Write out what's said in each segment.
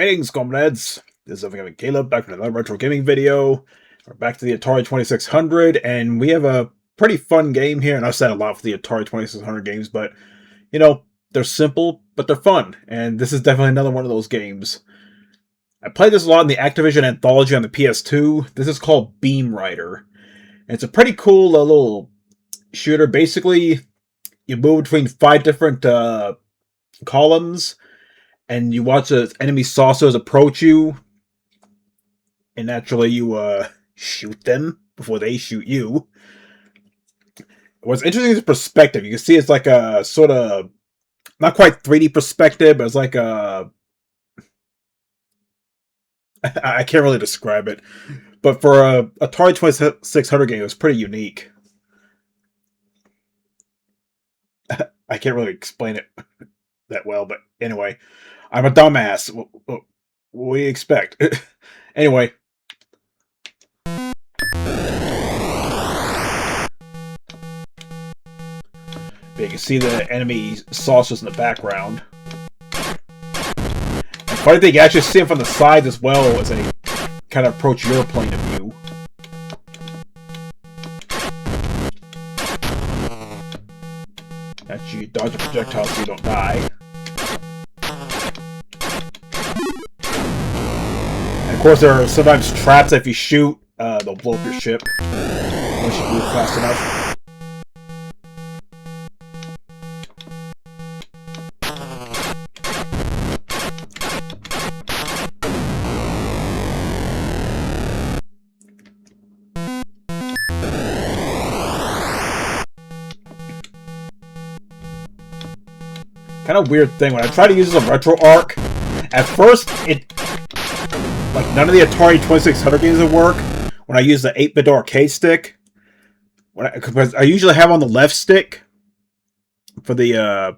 Greetings, comrades! This is Caleb, back with another retro gaming video. We're back to the Atari 2600, and we have a pretty fun game here. And I've said a lot for the Atari 2600 games, but, you know, they're simple, but they're fun. And this is definitely another one of those games. I played this a lot in the Activision Anthology on the PS2. This is called Beamrider. And it's a pretty cool little shooter. Basically, you move between 5 different columns, and you watch the enemy saucers approach you, and naturally you shoot them before they shoot you. What's interesting is the perspective. You can see it's like a sort of, not quite 3D perspective, but it's like a, I can't really describe it. But for a Atari 2600 game, it was pretty unique. I can't really explain it that well, but anyway. I'm a dumbass. What do you expect? Anyway. You can see the enemy saucers in the background. And funny thing, you actually see them from the side as well as they kind of approach your plane of view. That's you dodge a projectile so you don't die. Of course, there are sometimes traps that if you shoot, they'll blow up your ship. Unless you move fast enough. Kind of weird thing, when I try to use this on RetroArch, at first like, none of the Atari 2600 games would work when I use the 8-bit arcade stick. Because I usually have on the left stick for the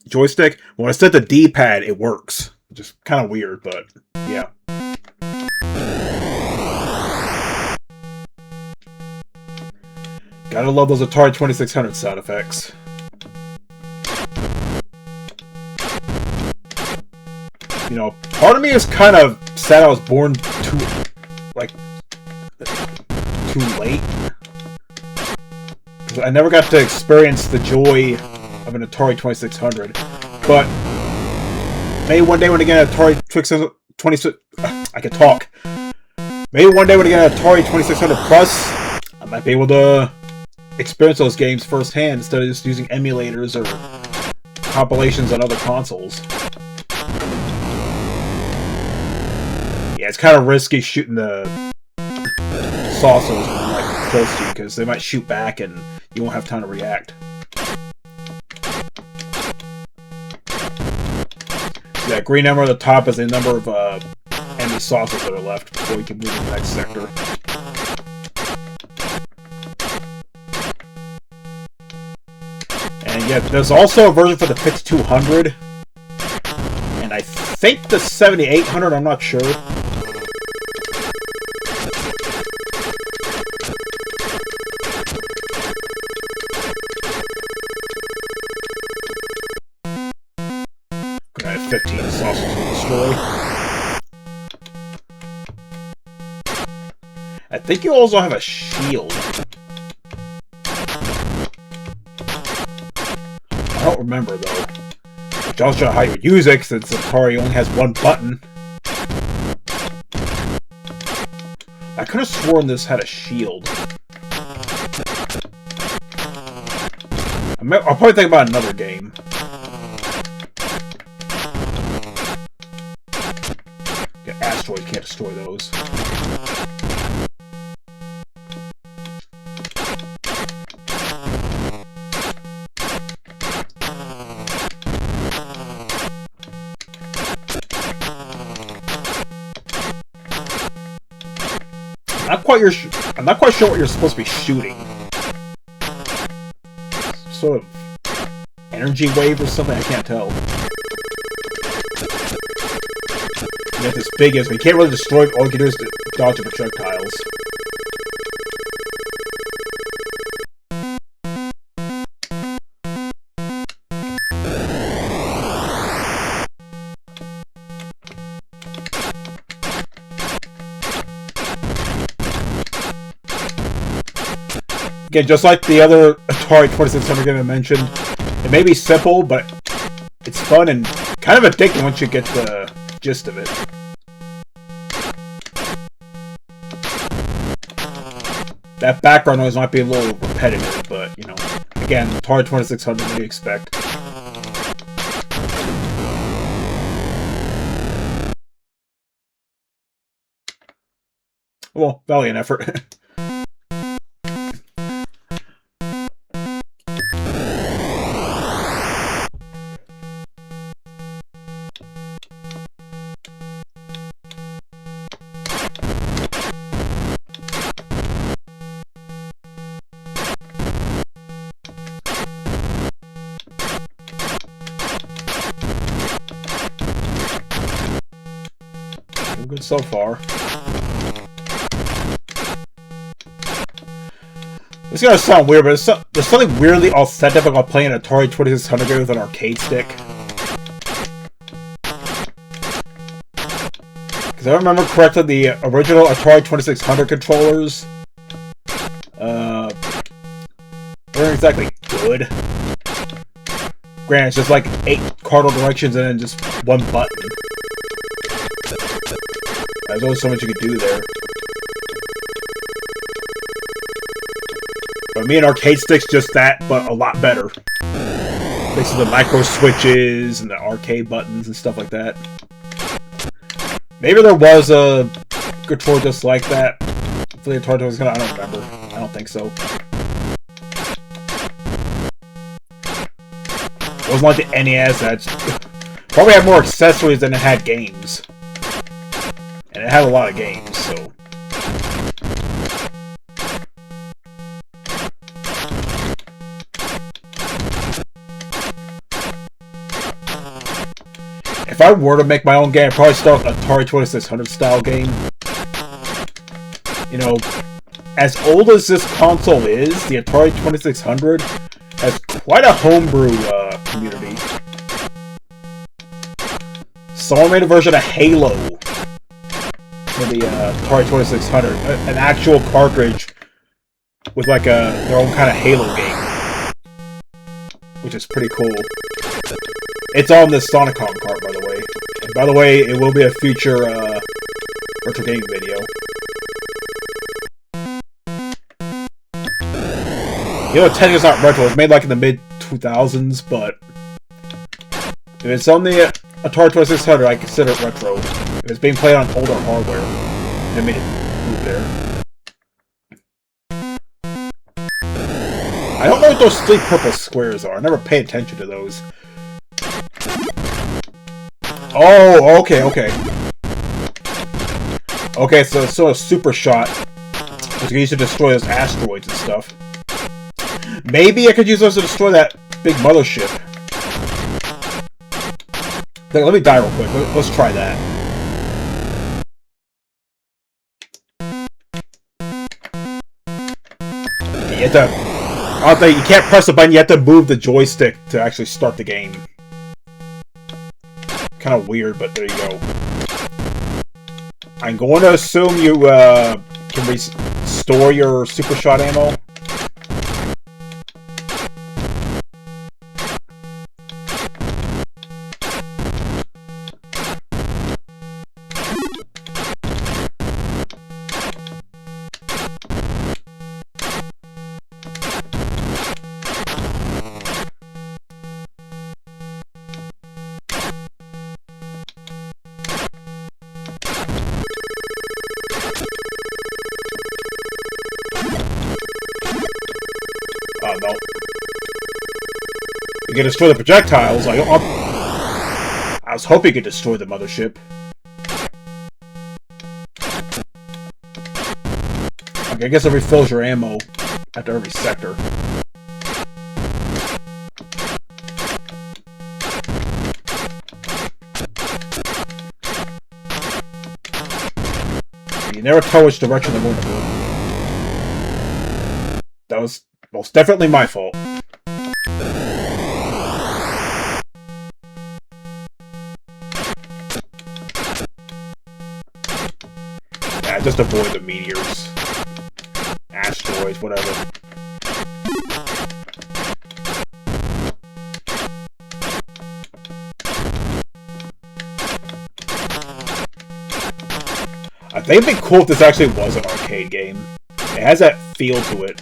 joystick. When I set the D-pad, it works. Just kind of weird, but yeah. Gotta love those Atari 2600 sound effects. You know, part of me is kind of sad I was born too late. I never got to experience the joy of an Atari 2600. But maybe one day when I get an Atari 2600, I can talk. Maybe one day when I get an Atari 2600 Plus, I might be able to experience those games firsthand instead of just using emulators or compilations on other consoles. Yeah, it's kind of risky shooting the saucers when they're like close to you, because they might shoot back and you won't have time to react. So that green number on the top is the number of enemy saucers that are left before you can move to the next sector. And yeah, there's also a version for the 5200, and I think the 7800, I'm not sure. I have 15 saucers to destroy. I think you also have a shield. I don't remember though. Which I'll show you how you would use it, since Atari only has one button. I could have sworn this had a shield. I'll probably think about another game. Asteroids, can't destroy those. I'm not quite sure what you're supposed to be shooting. Sort of energy wave or something, I can't tell. You get this big as we can't really destroy it. All you can do is dodge the projectiles. Again, just like the other Atari 2600 game I mentioned, it may be simple, but it's fun and kind of addicting once you get the gist of it. That background noise might be a little repetitive, but, you know, again, Atari 2600, what do you expect? Well, valiant effort. Good so far. It's gonna sound weird, but there's something weirdly authentic about playing an Atari 2600 game with an arcade stick. Because I remember correctly, the original Atari 2600 controllers weren't exactly good. Granted, it's just like 8 cardinal directions and then just one button. There's only so much you could do there. But me and arcade sticks, just that, but a lot better. Thanks to the micro switches and the arcade buttons and stuff like that. Maybe there was a controller just like that for the Atari 2600. I don't remember. I don't think so. It wasn't like the NES that probably had more accessories than it had games. And it had a lot of games, so... If I were to make my own game, I'd probably start with Atari 2600 style game. You know, as old as this console is, the Atari 2600 has quite a homebrew community. Someone made a version of Halo for the Atari 2600, an actual cartridge with like their own kind of Halo game, which is pretty cool. It's on this Sonicom cart, by the way. And by the way, it will be a future retro gaming video. You know, technically it's not retro. It was made like in the mid-2000s, but if it's on the Atari 2600, I consider it retro. If it's being played on older hardware, they made it move there. I don't know what those 3 purple squares are. I never pay attention to those. Oh, okay. Okay, so it's sort of super shot, which you can use to destroy those asteroids and stuff. Maybe I could use those to destroy that big mothership. Let me die real quick. Let's try that. You have to... I don't think you can't press the button. You have to move the joystick to actually start the game. Kind of weird, but there you go. I'm going to assume you can restore your super shot ammo. No. You can destroy the projectiles. I was hoping you could destroy the mothership. Okay, I guess it refills your ammo after every sector. You never tell which direction they're going to move. That was most definitely my fault. Yeah, just avoid the meteors. Asteroids, whatever. think it'd be cool if this actually was an arcade game. It has that feel to it.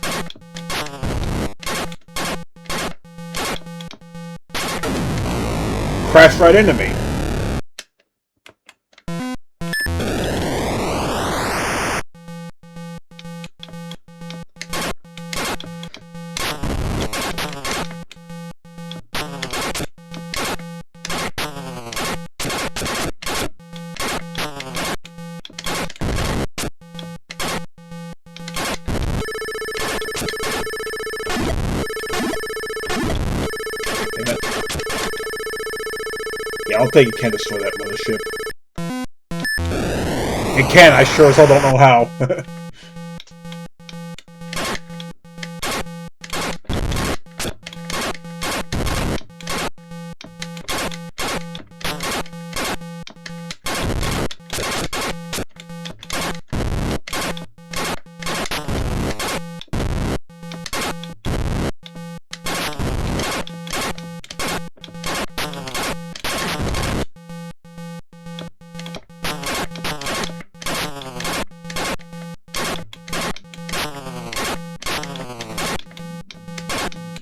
Crashed right into me. Yeah, I don't think you can destroy that mothership. It can, I sure as hell don't know how.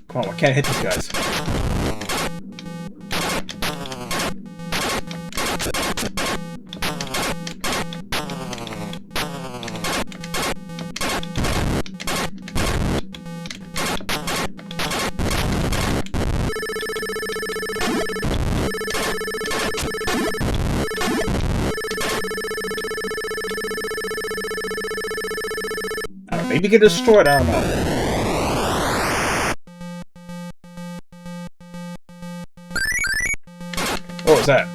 Come on, I can't hit these guys. I don't know, maybe get destroyed, I don't know. What was that?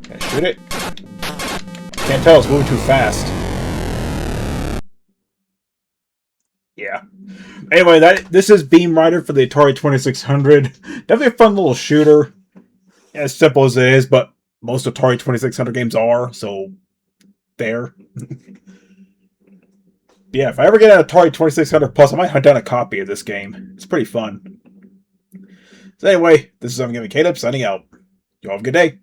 Can I shoot it? Can't tell, it's moving too fast. Yeah. Anyway, this is Beamrider for the Atari 2600. Definitely a fun little shooter. As simple as it is, but most Atari 2600 games are, so there. Yeah, if I ever get an Atari 2600 Plus, I might hunt down a copy of this game. It's pretty fun. So anyway, this is I'm Caleb signing out. You all have a good day.